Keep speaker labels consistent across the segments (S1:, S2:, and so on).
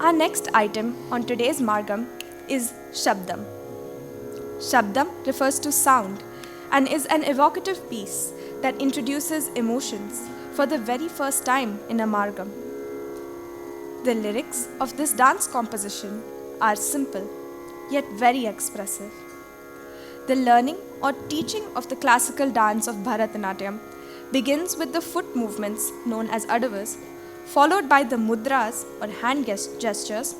S1: Our next item on today's Margam is Shabdam. Shabdam refers to sound and is an evocative piece that introduces emotions for the very first time in a Margam. The lyrics of this dance composition are simple yet very expressive. The learning or teaching of the classical dance of Bharatanatyam begins with the foot movements known as adavas, followed by the mudras or hand gestures,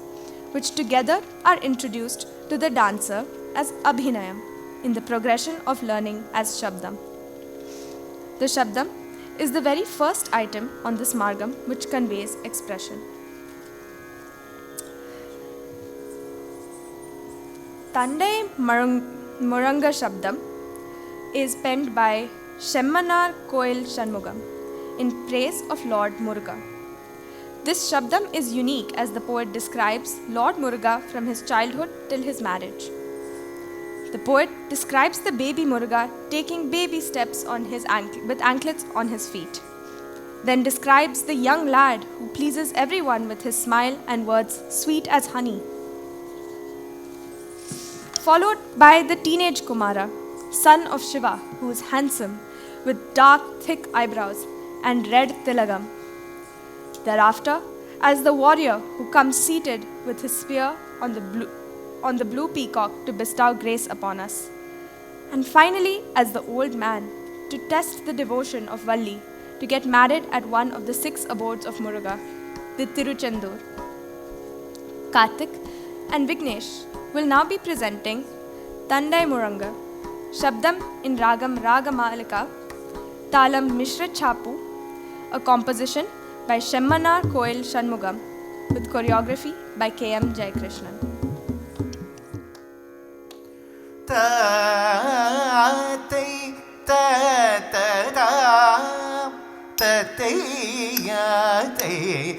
S1: which together are introduced to the dancer as abhinayam in the progression of learning as Shabdam. The Shabdam is the very first item on this Margam which conveys expression. Tandai Muranga Shabdam is penned by Shemmanar Koil Shanmugam in praise of Lord Muruga. This Shabdam is unique as the poet describes Lord Muruga from his childhood till his marriage. The poet describes the baby Muruga taking baby steps on with anklets on his feet. Then describes the young lad who pleases everyone with his smile and words sweet as honey. Followed by the teenage Kumara, son of Shiva, who is handsome, with dark, thick eyebrows and red tilagam. Thereafter, as the warrior who comes seated with his spear on the blue peacock to bestow grace upon us. And finally, as the old man, to test the devotion of Valli, to get married at one of the 6 abodes of Muruga, the Tiruchendur. Karthik and Vignesh will now be presenting Tandai Muranga, Shabdam in Ragam Ragamalika, Talam Mishra Chapu, a composition by Shemmanar Koil Shanmugam, with choreography by K.M. Jayakrishnan.
S2: Hey,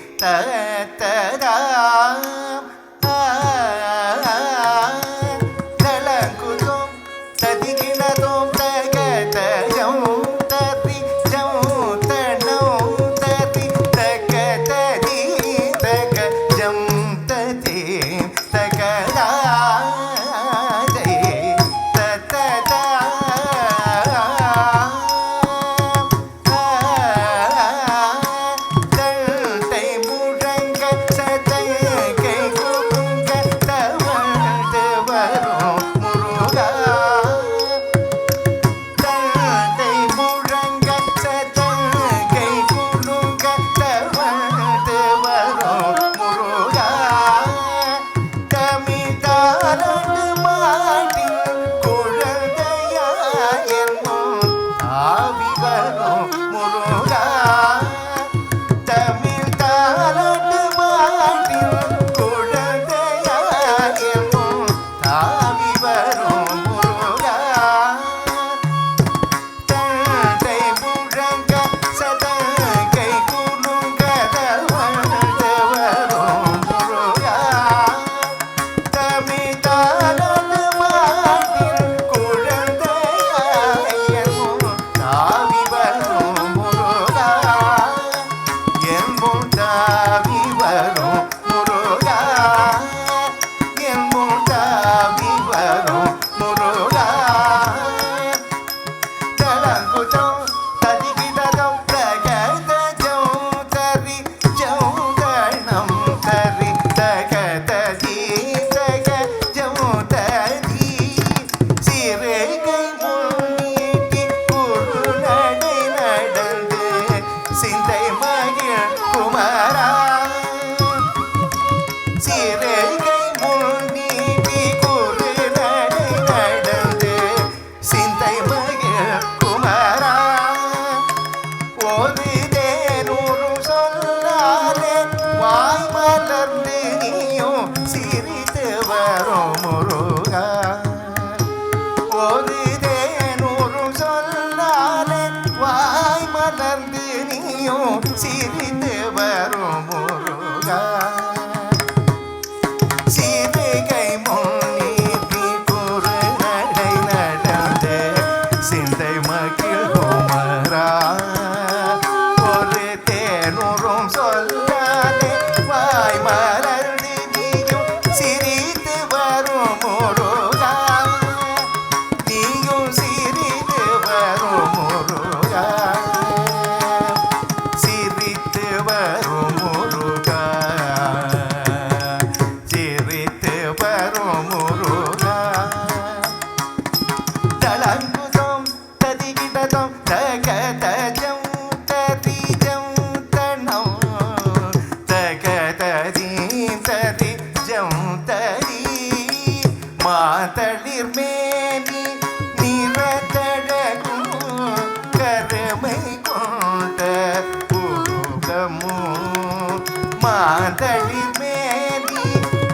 S2: மாதளி மேனி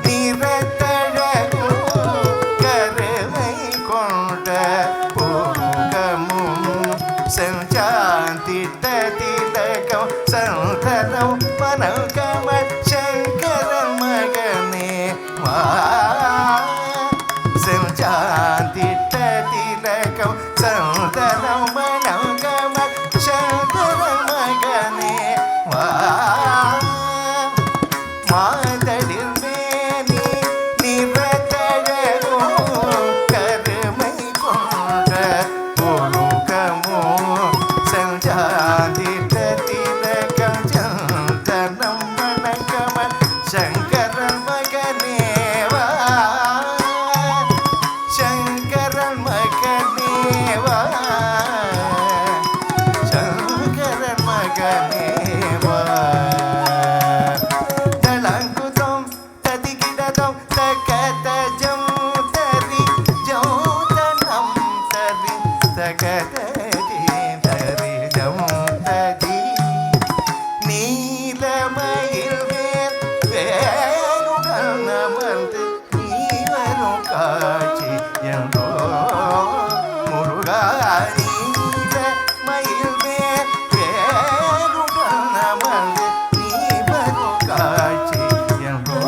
S2: நிறத்தழகு கருமை கொண்ட பூகமும் செஞ்சாந்திட்ட திலகம் சந்தனம் மனகமல் சங்கரன் மகனே வா செஞ்சாந்திட்ட திலகம் சந்தனம் மனகமல் சங்கரன் மகனே வா மாதளிர் மேனி நிறத்தழகு கருமை கொண்ட பொருகமோ செஞ்சாந்திட்ட திலகம் சந்தனம் மனகமல் சங்கரன் மகனே வா சங்கரன் மகனே வா சங்கரன் மகனே வா தளங்குதம் ததிகிடதம் தகதஜம் தரி ஜௌதனம் தரி தகதடி தரி ஜம் ததி நீலமயில் மேல் வேணுடன் அமர்ந்து நீ வரும் காட்சி என்றோ முருகா நீலமயில் மேல் வேணுடன் அமர்ந்து நீ வரும் காட்சி என்றோ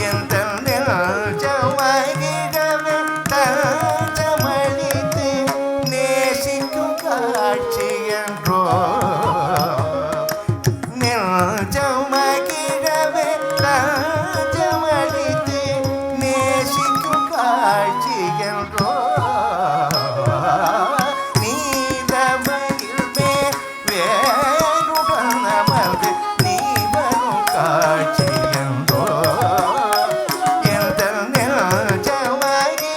S2: எந்த நெஞ்சமகிழவே தஞ்சமளித்து நேசிக்கும் காட்சி என்றோ நெஞ்சமகிழவே தஞ்சமளித்து நேசிக்கும் காட்சி என்றோ நீலமயில் மேல் வேணுடன் அமர்ந்து நீ வரும் காட்சி என்றோ எந்த நெஞ்சமகிழவே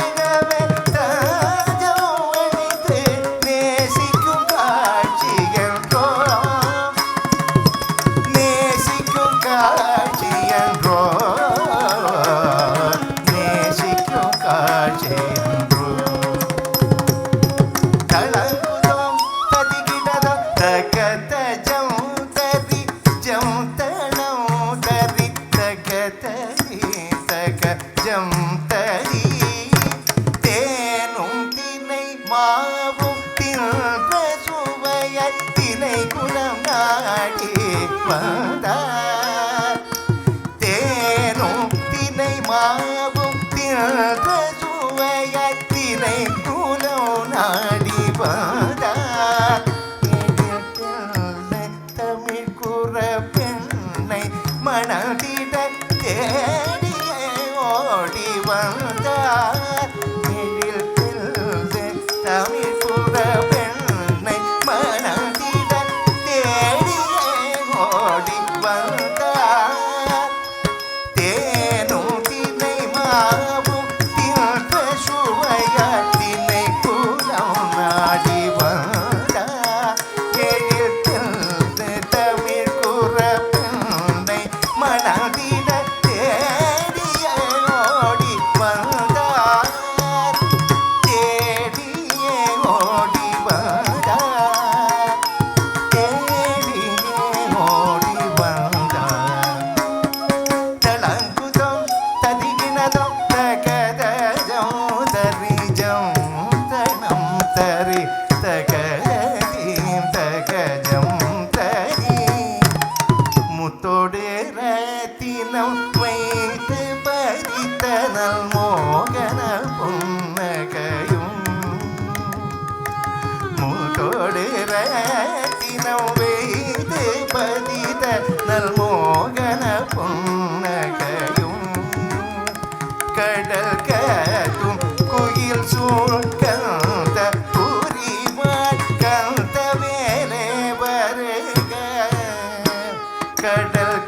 S2: தஞ்சமளித்து நேசிக்கும் காட்சி என்றோ நேசிக்கும் காட்சி என்றோ நேசிக்கும் காட்சி என்றோ தளங்குதம் ததிகிடதம் தகதஜம் தரி ஜம் தணம் தரி தகதரி தகஜம் தரி தேனும் தினை மாவும் தின்ற சுவையாய் தினை குலம் நாடி வந்தார் தேனும் தினை மாவும் தின்ற சுவையாய் தினை குலம் நாடி வந்தார் தமிழ் கூற பெண்ணை மணதிட தேடிய ஓடி வந்தார் தமிழ் கூற பெண்ணை மணதிட தேடிய ஓடி வந்தார் தேனும் தினை மாவும் தின்ற சுவையா தினை குலம் நாடி வந்தார் தமிழ் கூற பெண்ணை மணதிட தேடிய ஓடி வந்தார் தேடிய ஓடி வந்தார் தேடிய ஓடி வந்தார் தளங்குதம் ததிகினதம் தகதஜம் தரி ஜம் தனம் தரி தகதீம் தகஜம் தரி முத்தோடு ரத்தினம் வைத்து பறித்தனல் மோகன புன்னகையும் முத்தோடு ரத்தினம் வைத்து பதித்தனல் மோகன புன்னகையும் கடல் கத்தும் குயில் சூழ் கந்த புரிவாள் கந்த வேலே வருக கடல்